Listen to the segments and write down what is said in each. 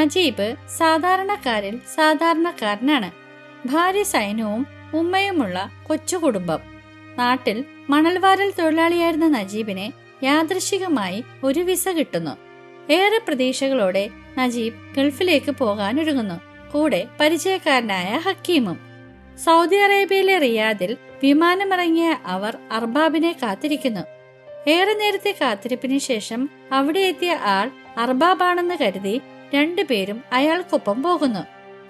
നജീബ് സാധാരണക്കാരിൽ സാധാരണക്കാരനാണ്. ഭാര്യ സൈനുവും ഉമ്മയുമുള്ള കൊച്ചു കുടുംബം. നാട്ടിൽ മണൽവാരൽ തൊഴിലാളിയായിരുന്ന നജീബിനെ യാദൃശികമായി ഒരു വിസ കിട്ടുന്നു. ഏറെ പ്രതീക്ഷകളോടെ നജീബ് ഗൾഫിലേക്ക് പോകാനൊരുങ്ങുന്നു. കൂടെ പരിചയക്കാരനായ ഹക്കീമും. സൗദി അറേബ്യയിലെ റിയാദിൽ വിമാനമിറങ്ങിയ അവർ അർബാബിനെ കാത്തിരിക്കുന്നു. ഏറെ നേരത്തെ കാത്തിരിപ്പിന് ശേഷം അവിടെ എത്തിയ ആൾ അർബാബാണെന്ന് കരുതി രണ്ടുപേരും അയാൾക്കൊപ്പം പോകുന്നു.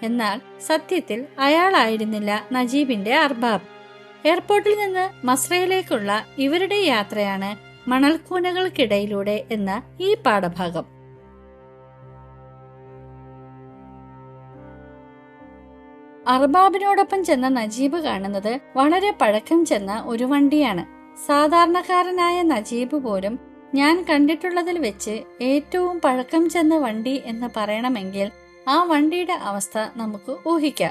എന്നാൽ സത്യത്തിൽ അയാളായിരുന്നില്ല നജീബിന്റെ അർബാബ്. എയർപോർട്ടിൽ നിന്ന് മസ്രയിലേക്കുള്ള ഇവരുടെ യാത്രയാണ് മണൽക്കൂനകൾക്കിടയിലൂടെ എന്ന ഈ പാഠഭാഗം. അർബാബിനോടൊപ്പം ചെന്ന നജീബ് കാണുന്നത് വളരെ പഴക്കം ചെന്ന ഒരു വണ്ടിയാണ്. സാധാരണക്കാരനായ നജീബ് പോലും ഞാൻ കണ്ടിട്ടുള്ളതിൽ വെച്ച് ഏറ്റവും പഴക്കം ചെന്ന വണ്ടി എന്ന് പറയണമെങ്കിൽ ആ വണ്ടിയുടെ അവസ്ഥ നമുക്ക് ഊഹിക്കാം.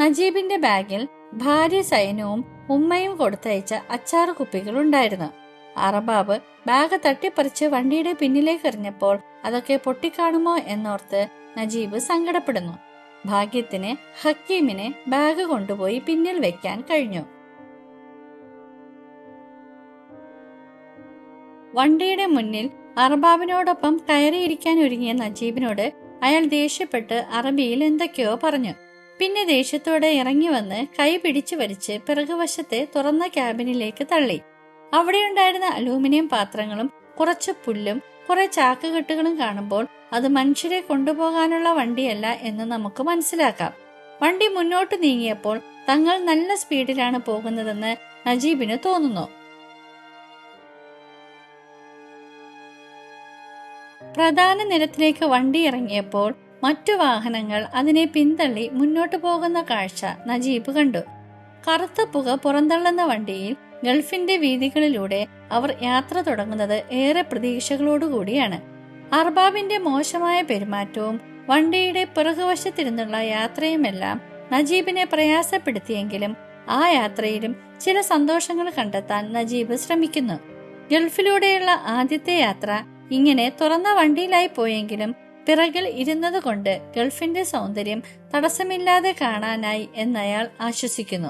നജീബിന്റെ ബാഗിൽ ഭാര്യ സൈനുവും ഉമ്മയും കൊടുത്തയച്ച അച്ചാറ് കുപ്പികൾ ഉണ്ടായിരുന്നു. അർബാബ് ബാഗ് തട്ടിപ്പറിച്ച് വണ്ടിയുടെ പിന്നിലേക്ക് എറിഞ്ഞപ്പോൾ അതൊക്കെ പൊട്ടിക്കാണുമോ എന്നോർത്ത് നജീബ് സങ്കടപ്പെടുന്നു. ഭാഗ്യത്തിന് ഹക്കീമിനെ ബാഗ് കൊണ്ടുപോയി പിന്നിൽ വെക്കാൻ കഴിഞ്ഞു. വണ്ടിയുടെ മുന്നിൽ അർബാബിനോടൊപ്പം കയറിയിരിക്കാൻ ഒരുങ്ങിയ നജീബിനോട് അയാൾ ദേഷ്യപ്പെട്ട് അറബിയിൽ എന്തൊക്കെയോ പറഞ്ഞു. പിന്നെ ദേഷ്യത്തോടെ ഇറങ്ങി വന്ന് കൈ പിടിച്ചു വലിച്ച് പിറകുവശത്തെ തുറന്ന ക്യാബിനിലേക്ക് തള്ളി. അവിടെയുണ്ടായിരുന്ന അലൂമിനിയം പാത്രങ്ങളും കുറച്ച് പുല്ലും കുറെ ചാക്കുകെട്ടുകളും കാണുമ്പോൾ അത് മനുഷ്യരെ കൊണ്ടുപോകാനുള്ള വണ്ടിയല്ല എന്ന് നമുക്ക് മനസ്സിലാക്കാം. വണ്ടി മുന്നോട്ട് നീങ്ങിയപ്പോൾ തങ്ങൾ നല്ല സ്പീഡിലാണ് പോകുന്നതെന്ന് നജീബിന് തോന്നുന്നു. പ്രധാന നിരത്തിലേക്ക് വണ്ടി ഇറങ്ങിയപ്പോൾ മറ്റു വാഹനങ്ങൾ അതിനെ പിന്തള്ളി മുന്നോട്ടു പോകുന്ന കാഴ്ച നജീബ് കണ്ടു. കറുത്ത പുക പുറന്തള്ളുന്ന വണ്ടിയിൽ ഗൾഫിന്റെ വീതികളിലൂടെ അവർ യാത്ര തുടങ്ങുന്നത് ഏറെ പ്രതീക്ഷകളോടുകൂടിയാണ്. അർബാബിന്റെ മോശമായ പെരുമാറ്റവും വണ്ടിയുടെ പിറകുവശത്തിരുന്നുള്ള യാത്രയുമെല്ലാം നജീബിനെ പ്രയാസപ്പെടുത്തിയെങ്കിലും ആ യാത്രയിലും ചില സന്തോഷങ്ങൾ കണ്ടെത്താൻ നജീബ് ശ്രമിക്കുന്നു. ഗൾഫിലൂടെയുള്ള ആദ്യത്തെ യാത്ര ഇങ്ങനെ തുറന്ന വണ്ടിയിലായി പോയെങ്കിലും പിറകിൽ ഇരുന്നത് കൊണ്ട് ഗൾഫിന്റെ സൗന്ദര്യം തടസ്സമില്ലാതെ കാണാനായി എന്നയാൾ ആശ്വസിക്കുന്നു.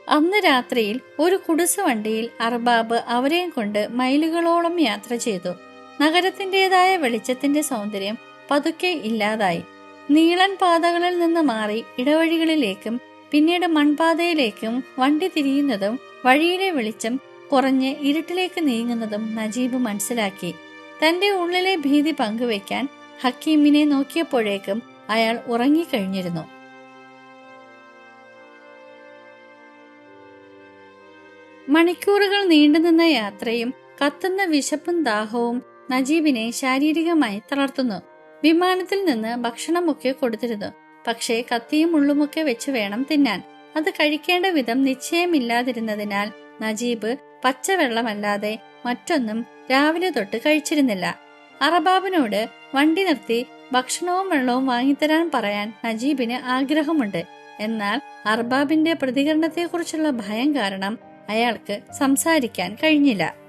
അന്ന് രാത്രിയിൽ ഒരു കുടിസ് വണ്ടിയിൽ അർബാബ് അവരെയും കൊണ്ട് മൈലുകളോളം യാത്ര ചെയ്തു. നഗരത്തിൻ്റെതായ വെളിച്ചത്തിന്റെ സൗന്ദര്യം പതുക്കെ ഇല്ലാതായി. നീളൻ പാതകളിൽ നിന്ന് മാറി ഇടവഴികളിലേക്കും പിന്നീട് മൺപാതയിലേക്കും വണ്ടി തിരിയുന്നതും വഴിയിലെ വെളിച്ചം കുറഞ്ഞ് ഇരുട്ടിലേക്ക് നീങ്ങുന്നതും നജീബ് മനസ്സിലാക്കി. തന്റെ ഉള്ളിലെ ഭീതി പങ്കുവെക്കാൻ ഹക്കീമിനെ നോക്കിയപ്പോഴേക്കും അയാൾ ഉറങ്ങിക്കഴിഞ്ഞിരുന്നു. മണിക്കൂറുകൾ നീണ്ടുനിന്ന യാത്രയും കത്തുന്ന വിശപ്പും ദാഹവും നജീബിനെ ശാരീരികമായി തളർത്തുന്നു. വിമാനത്തിൽ നിന്ന് ഭക്ഷണമൊക്കെ കൊടുത്തിരുന്നു. പക്ഷേ കത്തിയും മുള്ളുമൊക്കെ വെച്ച് വേണം തിന്നാൻ. അത് കഴിക്കേണ്ട വിധം നിശ്ചയമില്ലാതിരുന്നതിനാൽ നജീബ് പച്ചവെള്ളമല്ലാതെ മറ്റൊന്നും രാവിലെ തൊട്ട് കഴിച്ചിരുന്നില്ല. അർബാബിനോട് വണ്ടി നിർത്തി ഭക്ഷണവും വെള്ളവും വാങ്ങിത്തരാൻ പറയാൻ നജീബിന് ആഗ്രഹമുണ്ട്. എന്നാൽ അർബാബിന്റെ പ്രതികരണത്തെക്കുറിച്ചുള്ള ഭയം കാരണം അയാൾക്ക് സംസാരിക്കാൻ കഴിഞ്ഞില്ല.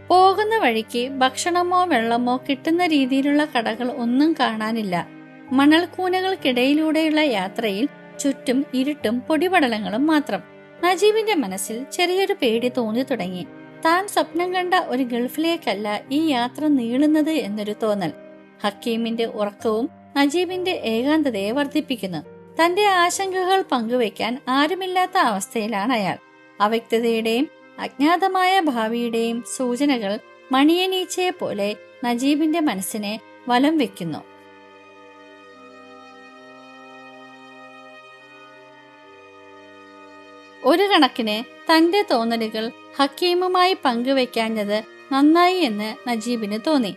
പോകുന്ന വഴിക്ക് ഭക്ഷണമോ വെള്ളമോ കിട്ടുന്ന രീതിയിലുള്ള കടകൾ ഒന്നും കാണാനില്ല. മണൽക്കൂനകൾക്കിടയിലൂടെയുള്ള യാത്രയിൽ ചുറ്റും ഇരുട്ടും പൊടിപടലങ്ങളും മാത്രം. നജീബിന്റെ മനസ്സിൽ ചെറിയൊരു പേടി തോന്നി തുടങ്ങി. താൻ സ്വപ്നം കണ്ട ഒരു ഗൾഫിലേക്കല്ല ഈ യാത്ര നീളുന്നത് എന്നൊരു തോന്നൽ. ഹക്കീമിന്റെ ഉറക്കവും നജീബിന്റെ ഏകാന്തതയെ വർദ്ധിപ്പിക്കുന്നു. തന്റെ ആശങ്കകൾ പങ്കുവെക്കാൻ ആരുമില്ലാത്ത അവസ്ഥയിലാണ് അയാൾ. അവ്യക്തതയുടെയും അജ്ഞാതമായ ഭാവിയുടെയും സൂചനകൾ മണിയനീച്ചയെ പോലെ നജീബിന്റെ മനസ്സിനെ വലം വെക്കുന്നു. ഒരു കണക്കിന് തന്റെ തോന്നലുകൾ ഹക്കീമുമായി പങ്കുവെക്കാഞ്ഞത് നന്നായി എന്ന് നജീബിന് തോന്നി.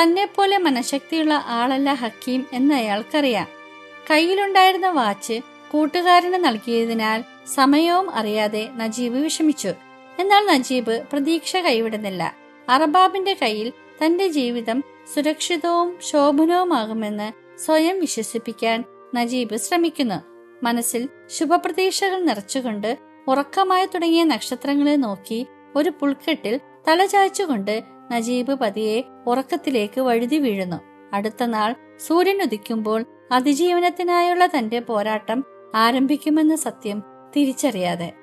തന്നെപ്പോലെ മനഃശക്തിയുള്ള ആളല്ല ഹക്കീം എന്ന് അയാൾക്കറിയാം. കയ്യിലുണ്ടായിരുന്ന വാച്ച് കൂട്ടുകാരന് നൽകിയതിനാൽ സമയവും അറിയാതെ നജീബ് വിഷമിച്ചു. എന്നാൽ നജീബ് പ്രതീക്ഷ കൈവിടുന്നില്ല. അർബാബിന്റെ കയ്യിൽ തന്റെ ജീവിതം സുരക്ഷിതവും ശോഭനവുമാകുമെന്ന് സ്വയം വിശ്വസിപ്പിക്കാൻ നജീബ് ശ്രമിക്കുന്നു. മനസ്സിൽ ശുഭപ്രതീക്ഷകൾ നിറച്ചുകൊണ്ട് ഉറക്കമായി തുടങ്ങിയ നക്ഷത്രങ്ങളെ നോക്കി ഒരു പുൽക്കെട്ടിൽ തലചായ്ച്ചുകൊണ്ട് നജീബ് പതിയെ ഉറക്കത്തിലേക്ക് വഴുതി വീഴുന്നു. അടുത്ത നാൾ സൂര്യൻ ഉദിക്കുമ്പോൾ അതിജീവനത്തിനായുള്ള തന്റെ പോരാട്ടം ആരംഭിക്കുമെന്ന സത്യം തിരിച്ചറിയാതെ.